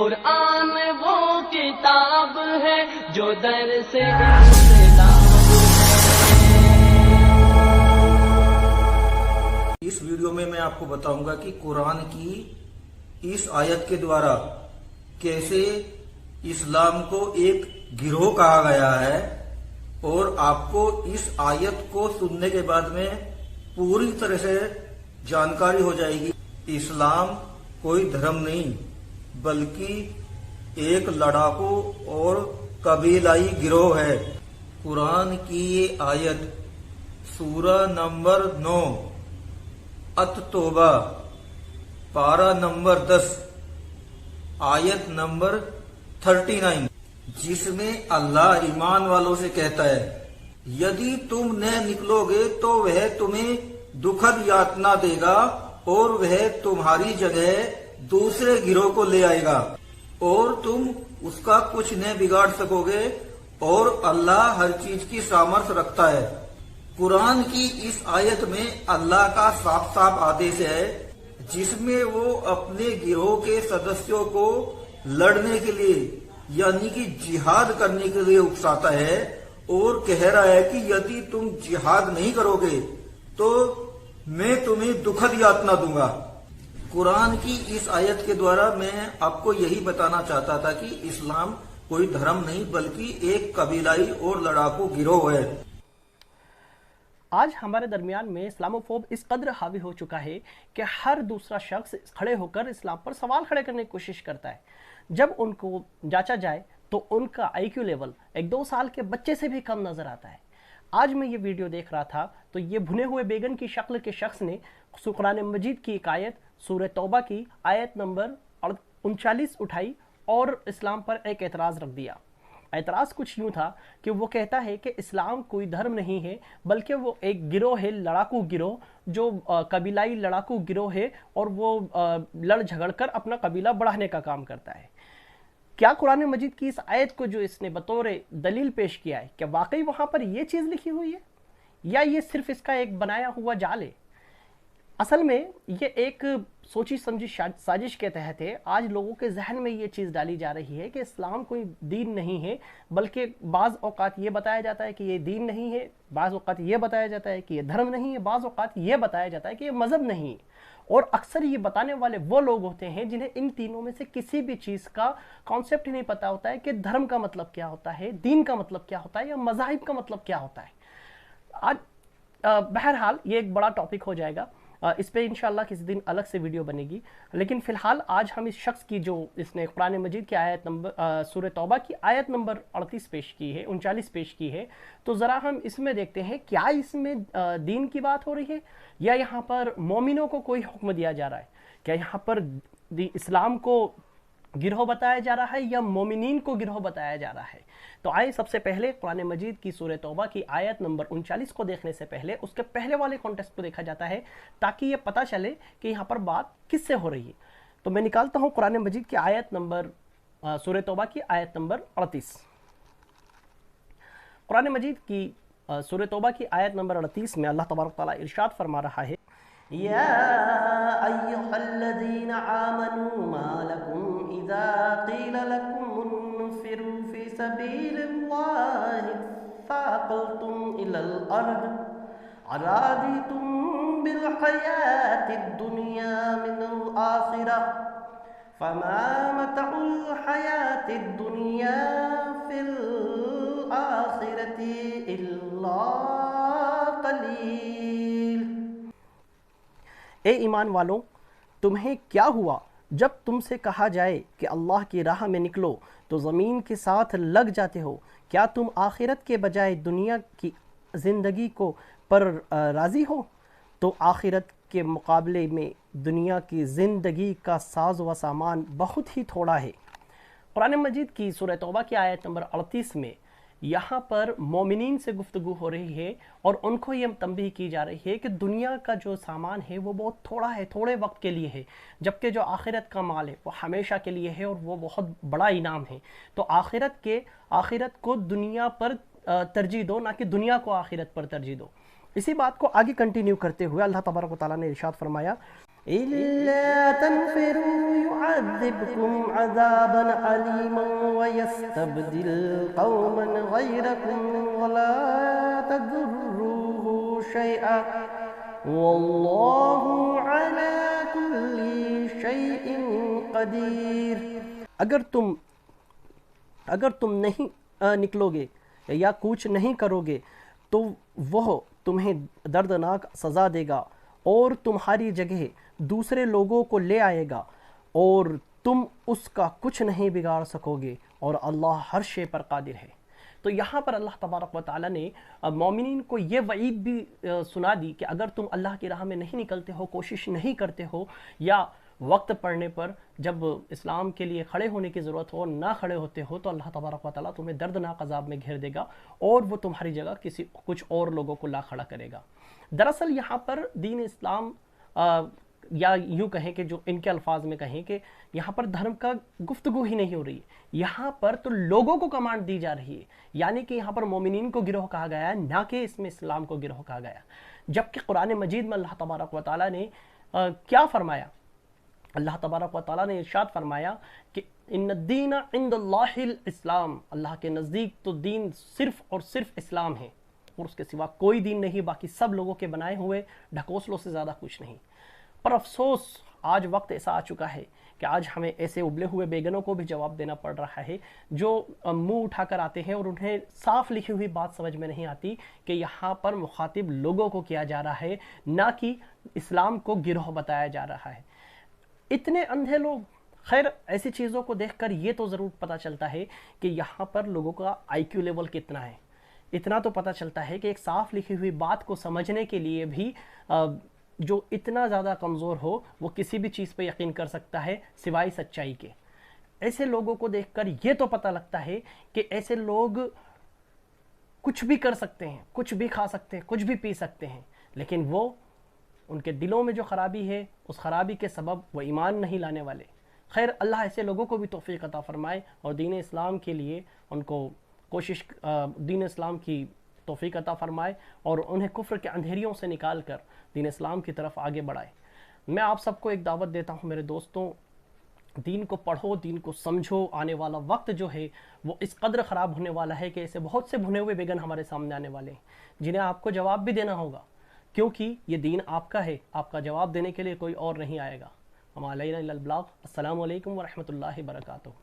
قرآن وہ کتاب ہے جو درس اسلام ہے۔ اس ویڈیو میں آپ کو بتاؤں گا کہ قرآن کی اس آیت کے دوارا کیسے اسلام کو ایک گروہ کہا گیا ہے، اور آپ کو اس آیت کو سننے کے بعد میں پوری طرح سے جانکاری ہو جائے گی۔ اسلام کوئی دھرم نہیں بلکہ ایک لڑاکو اور قبیلائی گروہ ہے۔ قرآن کی یہ آیت سورہ نمبر 9 توبہ پارہ نمبر 10 آیت نمبر 39، جس میں اللہ ایمان والوں سے کہتا ہے یدی تم نہ نکلو گے تو وہ تمہیں دکھد یاتنا دے گا اور وہ تمہاری جگہ دوسرے گروہ کو لے آئے گا اور تم اس کا کچھ نہ بگاڑ سکو گے، اور اللہ ہر چیز کی سامرتھ رکھتا ہے۔ قرآن کی اس آیت میں اللہ کا صاف صاف آدیش ہے، جس میں وہ اپنے گروہ کے سدسیوں کو لڑنے کے لیے یعنی کہ جہاد کرنے کے لیے اکساتا ہے، اور کہہ رہا ہے کہ یدی تم جہاد نہیں کرو گے تو میں تمہیں دکھد یاتنا دوں گا۔ قرآن کی اس آیت کے دوارا میں آپ کو یہی بتانا چاہتا تھا کہ اسلام کوئی دھرم نہیں بلکہ ایک قبیلائی اور لڑاکو گروہ ہے۔ آج ہمارے درمیان میں اسلاموفوب اس قدر حاوی ہو چکا ہے کہ ہر دوسرا شخص کھڑے ہو کر اسلام پر سوال کھڑے کرنے کی کوشش کرتا ہے۔ جب ان کو جانچا جائے تو ان کا آئی کیو لیول 1-2 سال کے بچے سے بھی کم نظر آتا ہے۔ آج میں یہ ویڈیو دیکھ رہا تھا تو یہ بھنے ہوئے بیگن کی شکل کے شخص نے قرآن مجید کی ایک آیت سورہ توبہ کی آیت نمبر 39 اٹھائی اور اسلام پر ایک اعتراض رکھ دیا۔ اعتراض کچھ یوں تھا کہ وہ کہتا ہے کہ اسلام کوئی دھرم نہیں ہے بلکہ وہ ایک گروہ ہے، لڑاکو گروہ، جو قبیلائی لڑاکو گروہ ہے، اور وہ لڑ جھگڑ کر اپنا قبیلہ بڑھانے کا کام کرتا ہے۔ کیا قرآن مجید کی اس آیت کو جو اس نے بطور دلیل پیش کیا ہے، کیا واقعی وہاں پر یہ چیز لکھی ہوئی ہے یا یہ صرف اس کا ایک بنایا ہوا جال ہے؟ اصل میں یہ ایک سوچی سمجھی سازش کے تحت ہے۔ آج لوگوں کے ذہن میں یہ چیز ڈالی جا رہی ہے کہ اسلام کوئی دین نہیں ہے، بلکہ بعض اوقات یہ بتایا جاتا ہے کہ یہ دین نہیں ہے، بعض اوقات یہ بتایا جاتا ہے کہ یہ دھرم نہیں ہے، بعض اوقات یہ بتایا جاتا ہے کہ یہ مذہب نہیں ہے۔ اور اکثر یہ بتانے والے وہ لوگ ہوتے ہیں جنہیں ان تینوں میں سے کسی بھی چیز کا کانسیپٹ ہی نہیں پتا ہوتا ہے کہ دھرم کا مطلب کیا ہوتا ہے، دین کا مطلب کیا ہوتا ہے، یا مذاہب کا مطلب کیا ہوتا ہے۔ آج بہرحال یہ ایک بڑا ٹاپک ہو جائے گا، اس پہ انشاءاللہ کسی دن الگ سے ویڈیو بنے گی، لیکن فی الحال آج ہم اس شخص کی جو اس نے قرآن مجید کی آیت نمبر سورہ توبہ کی آیت نمبر 38 پیش کی ہے، 39 پیش کی ہے، تو ذرا ہم اس میں دیکھتے ہیں کیا اس میں دین کی بات ہو رہی ہے یا یہاں پر مومنوں کو کوئی حکم دیا جا رہا ہے، کیا یہاں پر اسلام کو گروہ بتایا جا رہا ہے یا مومنین کو گروہ بتایا جا رہا ہے۔ تو آئے سب سے پہلے قرآن مجید کی سورہ توبہ کی آیت نمبر 39 کو دیکھنے سے پہلے اس کے پہلے والے کانٹیکسٹ کو دیکھا جاتا ہے تاکہ یہ پتہ چلے کہ یہاں پر بات کس سے ہو رہی ہے۔ تو میں نکالتا ہوں قرآن مجید کی آیت نمبر سورہ توبہ کی آیت نمبر 38۔ قرآن مجید کی سورہ توبہ کی آیت نمبر 38 میں اللہ تبارک تعالیٰ ارشاد فرما رہا ہے یا ایھا الذین آمنوا ما لکم اذا قیل لکم انفروا فی سبیل اللہ ثاقلتم الی الارض ارادیتم بالحیاة الدنیا من الآخرہ فما متع الحیاة الدنیا فی الآخرة الا قلیل۔ اے ایمان والوں، تمہیں کیا ہوا جب تم سے کہا جائے کہ اللہ کی راہ میں نکلو تو زمین کے ساتھ لگ جاتے ہو؟ کیا تم آخرت کے بجائے دنیا کی زندگی کو پر راضی ہو؟ تو آخرت کے مقابلے میں دنیا کی زندگی کا ساز و سامان بہت ہی تھوڑا ہے۔ قرآن مجید کی سورہ توبہ کی آیت نمبر 38 میں یہاں پر مومنین سے گفتگو ہو رہی ہے اور ان کو یہ تنبیہ کی جا رہی ہے کہ دنیا کا جو سامان ہے وہ بہت تھوڑا ہے، تھوڑے وقت کے لیے ہے، جبکہ جو آخرت کا مال ہے وہ ہمیشہ کے لیے ہے اور وہ بہت بڑا انعام ہے۔ تو آخرت کو دنیا پر ترجیح دو، نہ کہ دنیا کو آخرت پر ترجیح دو۔ اسی بات کو آگے کنٹینیو کرتے ہوئے اللہ تبارک و تعالیٰ نے ارشاد فرمایا إلا تنفروا يعذبكم عذابا أليما ويستبدل قوما غيركم ولا تضروه شيئا والله على كل شيء قدیر۔ اگر تم نہیں نکلو گے یا کوچ نہیں کرو گے تو وہ تمہیں دردناک سزا دے گا اور تمہاری جگہ دوسرے لوگوں کو لے آئے گا اور تم اس کا کچھ نہیں بگاڑ سکو گے اور اللہ ہر شے پر قادر ہے۔ تو یہاں پر اللہ تبارک و تعالیٰ نے مومنین کو یہ وعید بھی سنا دی کہ اگر تم اللہ کی راہ میں نہیں نکلتے ہو، کوشش نہیں کرتے ہو، یا وقت پڑنے پر جب اسلام کے لیے کھڑے ہونے کی ضرورت ہو نہ کھڑے ہوتے ہو، تو اللہ تبارک و تعالیٰ تمہیں دردناک عذاب میں گھیر دے گا اور وہ تمہاری جگہ کچھ اور لوگوں کو لا کھڑا کرے گا۔ دراصل یہاں پر دین اسلام یا یوں کہیں کہ جو ان کے الفاظ میں کہیں کہ یہاں پر دھرم کا گفتگو ہی نہیں ہو رہی ہے، یہاں پر تو لوگوں کو کمانڈ دی جا رہی ہے، یعنی کہ یہاں پر مومنین کو گروہ کہا گیا ہے، نہ کہ اس میں اسلام کو گروہ کہا گیا۔ جبکہ قرآن مجید میں اللہ تبارک و تعالیٰ نے کیا فرمایا؟ اللہ تبارک و تعالیٰ نے ارشاد فرمایا کہ ان الدین عند اللہ الاسلام، اللہ کے نزدیک تو دین صرف اور صرف اسلام ہے اور اس کے سوا کوئی دین نہیں، باقی سب لوگوں کے بنائے ہوئے ڈھکوسلوں سے زیادہ کچھ نہیں۔ پر افسوس آج وقت ایسا آ چکا ہے کہ آج ہمیں ایسے ابلے ہوئے بیگنوں کو بھی جواب دینا پڑ رہا ہے جو منہ اٹھا کر آتے ہیں اور انہیں صاف لکھی ہوئی بات سمجھ میں نہیں آتی کہ یہاں پر مخاطب لوگوں کو کیا جا رہا ہے، نہ کہ اسلام کو گروہ بتایا جا رہا ہے۔ اتنے اندھے لوگ، خیر ایسی چیزوں کو دیکھ کر یہ تو ضرور پتہ چلتا ہے کہ یہاں پر لوگوں کا آئی کیو لیول کتنا ہے۔ اتنا تو پتہ چلتا ہے کہ ایک صاف لکھی ہوئی بات کو سمجھنے کے لیے بھی جو اتنا زیادہ کمزور ہو وہ کسی بھی چیز پہ یقین کر سکتا ہے سوائے سچائی کے۔ ایسے لوگوں کو دیکھ کر یہ تو پتہ لگتا ہے کہ ایسے لوگ کچھ بھی کر سکتے ہیں، کچھ بھی کھا سکتے ہیں، کچھ بھی پی سکتے ہیں، لیکن وہ ان کے دلوں میں جو خرابی ہے اس خرابی کے سبب وہ ایمان نہیں لانے والے۔ خیر اللہ ایسے لوگوں کو بھی توفیق عطا فرمائے اور دین اسلام کے لیے ان کو دین اسلام کی توفیق عطا فرمائے اور انہیں کفر کے اندھیریوں سے نکال کر دین اسلام کی طرف آگے بڑھائے۔ میں آپ سب کو ایک دعوت دیتا ہوں میرے دوستوں، دین کو پڑھو، دین کو سمجھو۔ آنے والا وقت جو ہے وہ اس قدر خراب ہونے والا ہے کہ ایسے بہت سے بھنے ہوئے بیگن ہمارے سامنے آنے والے ہیں جنہیں آپ کو جواب بھی دینا ہوگا، کیونکہ یہ دین آپ کا ہے، آپ کا جواب دینے کے لیے کوئی اور نہیں آئے گا۔ وما علینا الا البلاغ۔ السلام علیکم ورحمۃ اللہ وبرکاتہ۔